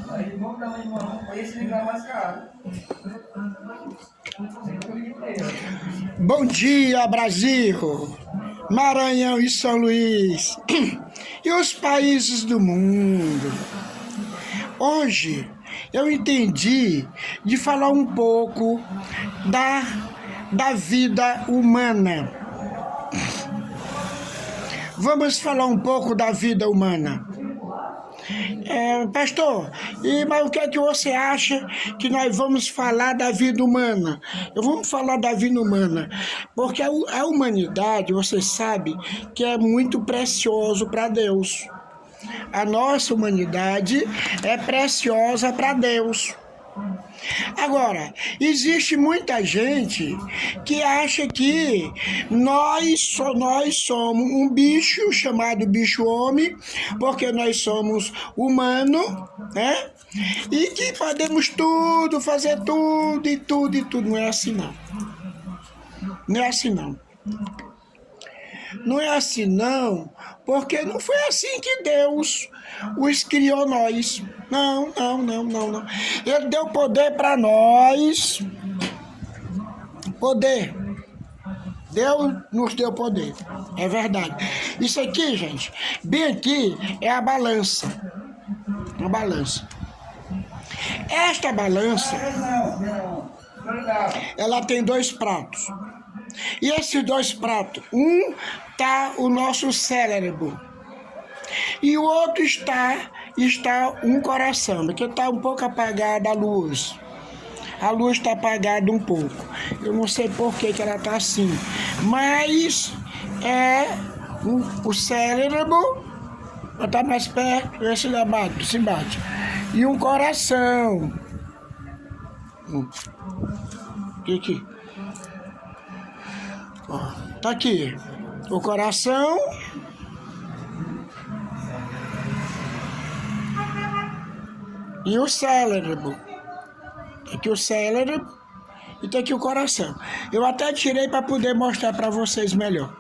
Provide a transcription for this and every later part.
Aí vamos dar uma irmã, esse ligar mais caro. Bom dia, Brasil, Maranhão e São Luís e os países do mundo. Hoje eu entendi de falar um pouco da vida humana. Vamos falar um pouco da vida humana. Pastor, mas o que é que você acha que nós vamos falar da vida humana? Vamos falar da vida humana, porque a humanidade, você sabe, que é muito precioso para Deus. A nossa humanidade é preciosa para Deus. Agora, existe muita gente que acha que nós somos um bicho chamado bicho-homem, porque nós somos humanos, né? E que podemos tudo, fazer tudo e tudo e tudo. Não é assim, não. Não é assim, não. Não é assim, não, porque não foi assim que Deus os criou nós. Não. Ele deu poder para nós. Poder. Deus nos deu poder. É verdade. Isso aqui, gente, bem aqui é a balança. Uma balança. Esta balança, ela tem dois pratos. E esses dois pratos, um está o nosso cérebro e o outro está um coração, porque está um pouco apagada a luz. A luz está apagada um pouco. Eu não sei por que ela está assim, mas o cérebro está mais perto, esse se bate. E um coração. Aqui. Ó, tá aqui o coração e o cérebro. Tá aqui o cérebro e tá aqui o coração. Eu até tirei para poder mostrar para vocês melhor.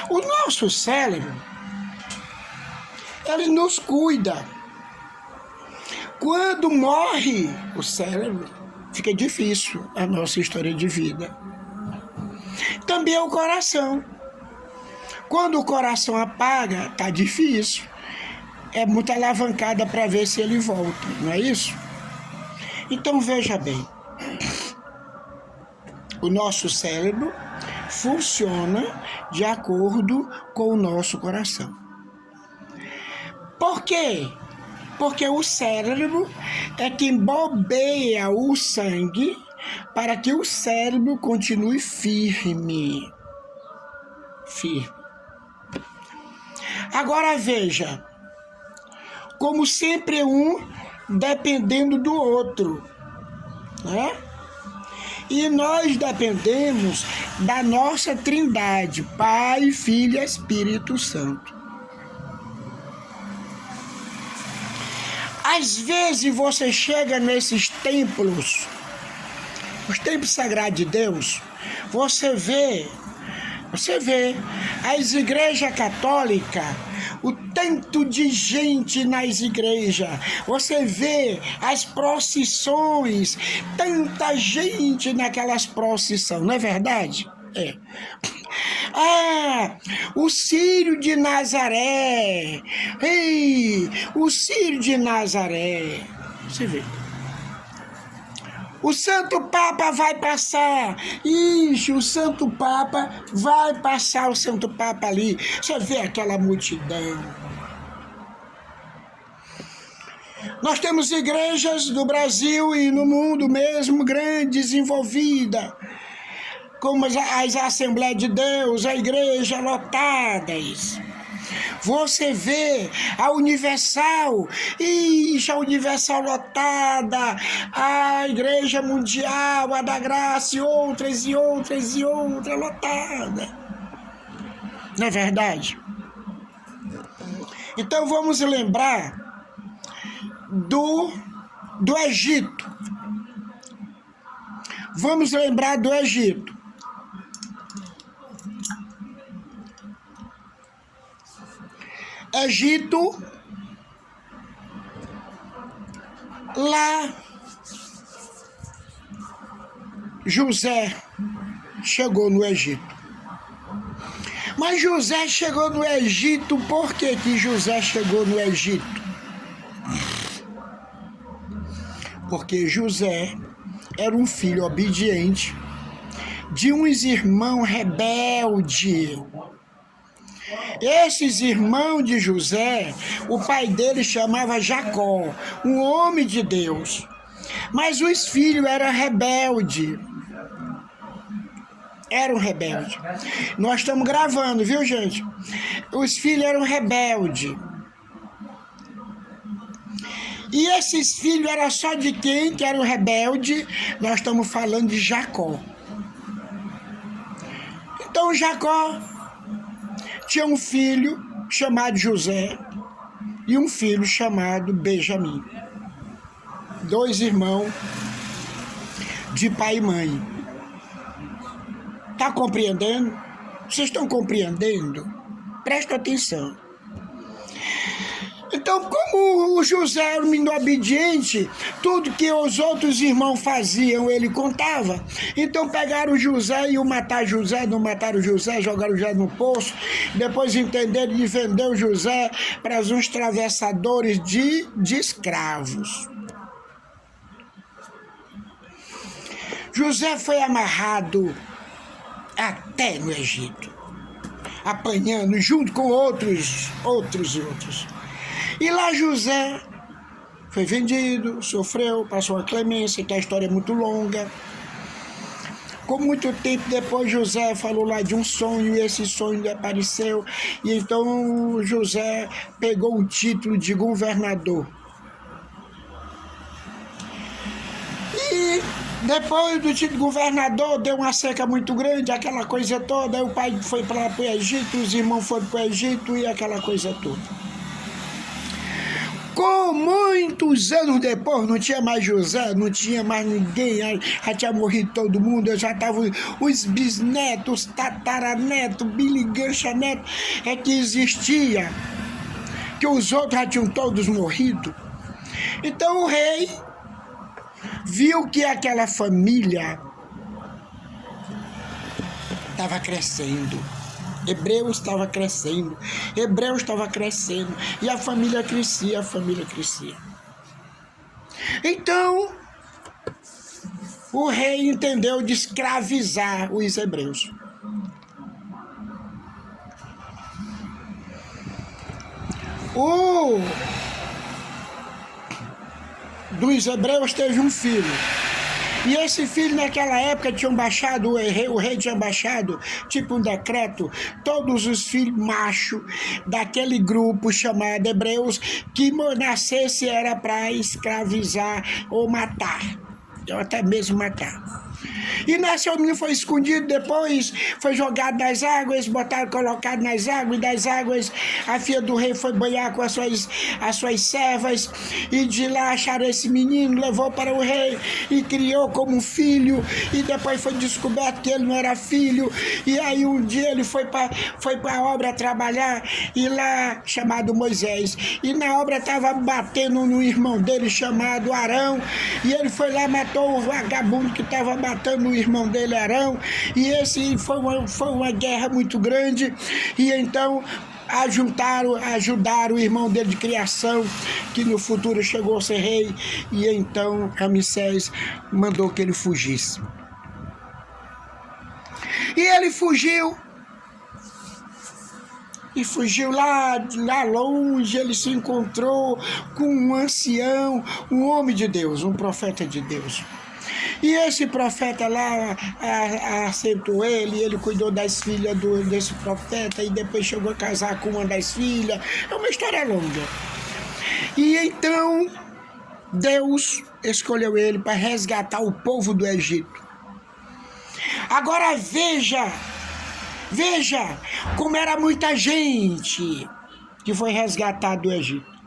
O nosso cérebro, ele nos cuida. Quando morre o cérebro, fica difícil a nossa história de vida. Também é o coração. Quando o coração apaga, tá difícil. É muita alavancada para ver se ele volta, não é isso? Então veja bem. O nosso cérebro funciona de acordo com o nosso coração. Por quê? Porque o cérebro é quem bombeia o sangue para que o cérebro continue firme. Agora veja, como sempre um dependendo do outro, né? E nós dependemos da nossa Trindade, Pai, Filho e Espírito Santo. Às vezes você chega nesses templos, os templos sagrados de Deus, você vê as igrejas católicas, o tanto de gente nas igrejas, você vê as procissões, tanta gente naquelas procissões, não é verdade? É. O Círio de Nazaré. Ei, o Círio de Nazaré. Você vê. O Santo Papa vai passar. Ixi, o Santo Papa vai passar, o Santo Papa ali. Você vê aquela multidão. Nós temos igrejas no Brasil e no mundo mesmo, grandes, desenvolvidas, como as Assembleias de Deus, a igreja lotadas. Você vê a Universal, a Universal lotada, a Igreja Mundial, a da Graça e outras lotada. Não é verdade? Então vamos lembrar do Egito. Vamos lembrar do Egito. Egito Lá, José chegou no Egito. Mas José chegou no Egito, por que que José chegou no Egito? Porque José era um filho obediente de uns irmãos rebeldes. Esses irmãos de José, o pai dele chamava Jacó, um homem de Deus. Mas os filhos eram rebeldes. Eram rebeldes. Nós estamos gravando, viu, gente? Os filhos eram rebeldes. E esses filhos eram só de quem que era o rebelde? Nós estamos falando de Jacó. Então Jacó tinha um filho chamado José e um filho chamado Benjamim. 2 irmãos de pai e mãe. Está compreendendo? Vocês estão compreendendo? Presta atenção. Então, como o José era um menino obediente, tudo que os outros irmãos faziam, ele contava. Então, pegaram José e iam matar José, não mataram José, jogaram José no poço. Depois entenderam de vender o José para uns travessadores de escravos. José foi amarrado até no Egito, apanhando junto com outros. E lá José foi vendido, sofreu, passou uma clemência, que a história é muito longa. Com muito tempo depois, José falou lá de um sonho, e esse sonho apareceu, e então José pegou o título de governador. E depois do título de governador, deu uma seca muito grande, aquela coisa toda, aí o pai foi para o Egito, os irmãos foram para o Egito, e aquela coisa toda. Com muitos anos depois, não tinha mais José, não tinha mais ninguém, já tinha morrido todo mundo, já estavam os bisnetos, tataranetos, biligancha neto, é que existia, que os outros já tinham todos morrido. Então o rei viu que aquela família estava crescendo. Hebreus estava crescendo, e a família crescia, Então, o rei entendeu de escravizar os hebreus. Dos hebreus teve um filho. E esse filho, naquela época, tinham baixado, o rei tinha baixado, tipo um decreto, todos os filhos machos daquele grupo chamado Hebreus, que nascesse era para escravizar ou matar, ou até mesmo matar. E nasceu, o menino foi escondido, depois foi jogado nas águas, colocado nas águas, e das águas a filha do rei foi banhar com as suas servas, e de lá acharam esse menino, levou para o rei e criou como filho, e depois foi descoberto que ele não era filho, e aí um dia ele foi para a obra trabalhar, e lá, chamado Moisés, e na obra estava batendo no irmão dele chamado Arão, e ele foi lá, matou o vagabundo que estava matando o irmão dele, Arão, e esse foi uma guerra muito grande, e então ajudaram o irmão dele de criação, que no futuro chegou a ser rei, e então Ramsés mandou que ele fugisse. E ele fugiu, lá longe, ele se encontrou com um ancião, um homem de Deus, um profeta de Deus. E esse profeta lá aceitou ele cuidou das filhas desse profeta, e depois chegou a casar com uma das filhas. É uma história longa. E então Deus escolheu ele para resgatar o povo do Egito. Agora veja como era muita gente que foi resgatada do Egito.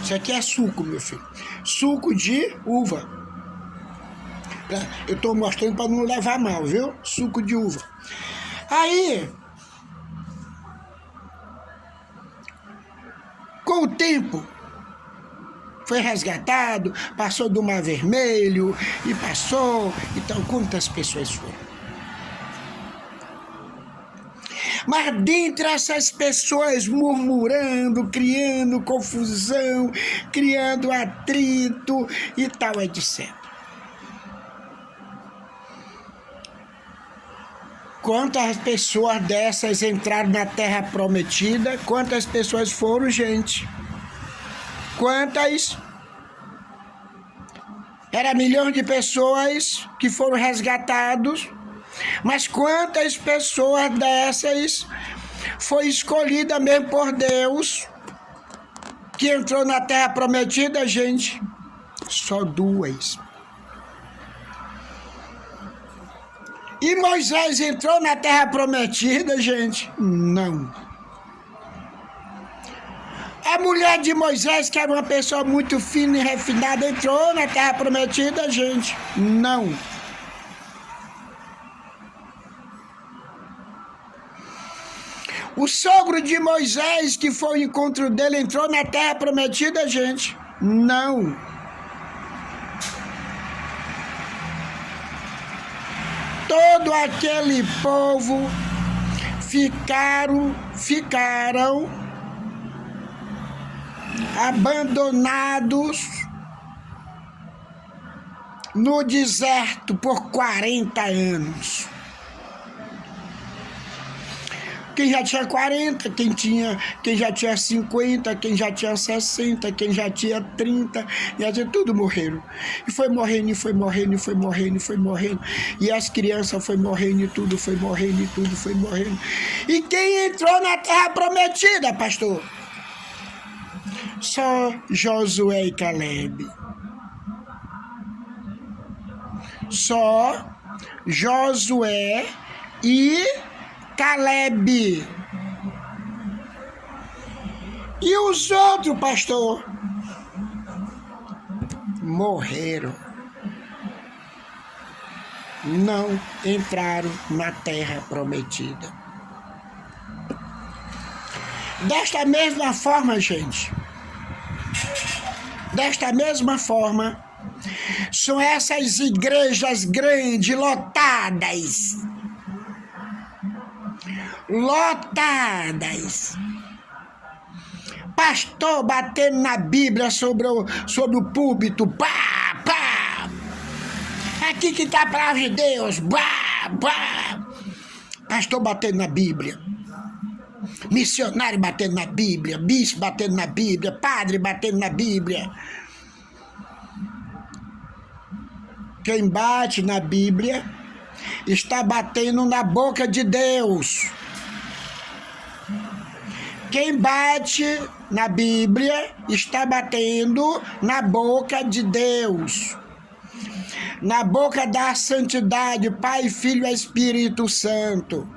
Isso aqui é suco, meu filho. Suco de uva. Eu estou mostrando para não levar mal, viu? Suco de uva. Aí, Com o tempo, foi resgatado, passou do Mar Vermelho, e passou. Então, quantas pessoas foram? Mas dentre essas pessoas murmurando, criando confusão, criando atrito e tal, etc. Quantas pessoas dessas entraram na Terra Prometida? Quantas pessoas foram, gente? Quantas? Era milhões de pessoas que foram resgatados. Mas quantas pessoas dessas foi escolhida mesmo por Deus que entrou na Terra Prometida, gente? Só 2. E Moisés entrou na Terra Prometida, gente? Não. A mulher de Moisés, que era uma pessoa muito fina e refinada, entrou na Terra Prometida, gente? Não. O sogro de Moisés, que foi o encontro dele, entrou na Terra Prometida, gente? Não. Todo aquele povo ficaram abandonados no deserto por 40 anos. Quem já tinha 40, quem já tinha 50, quem já tinha 60, quem já tinha 30, e tudo morreram. E foi morrendo, e foi morrendo, e foi morrendo, e foi morrendo. E as crianças foi morrendo, e tudo foi morrendo, e tudo foi morrendo. E quem entrou na Terra Prometida, pastor? Só Josué e Caleb. Só Josué e Caleb. E os outros, pastor? Morreram. Não entraram na Terra Prometida. Desta mesma forma, gente. Desta mesma forma, são essas igrejas grandes, lotadas. Pastor batendo na Bíblia sobre o púlpito. Pá, pá. Aqui que está a palavra de Deus. Pá, pá. Pastor batendo na Bíblia. Missionário batendo na Bíblia. Bispo batendo na Bíblia. Padre batendo na Bíblia. Quem bate na Bíblia está batendo na boca de Deus. Quem bate na Bíblia está batendo na boca de Deus. Na boca da santidade, Pai, Filho e Espírito Santo.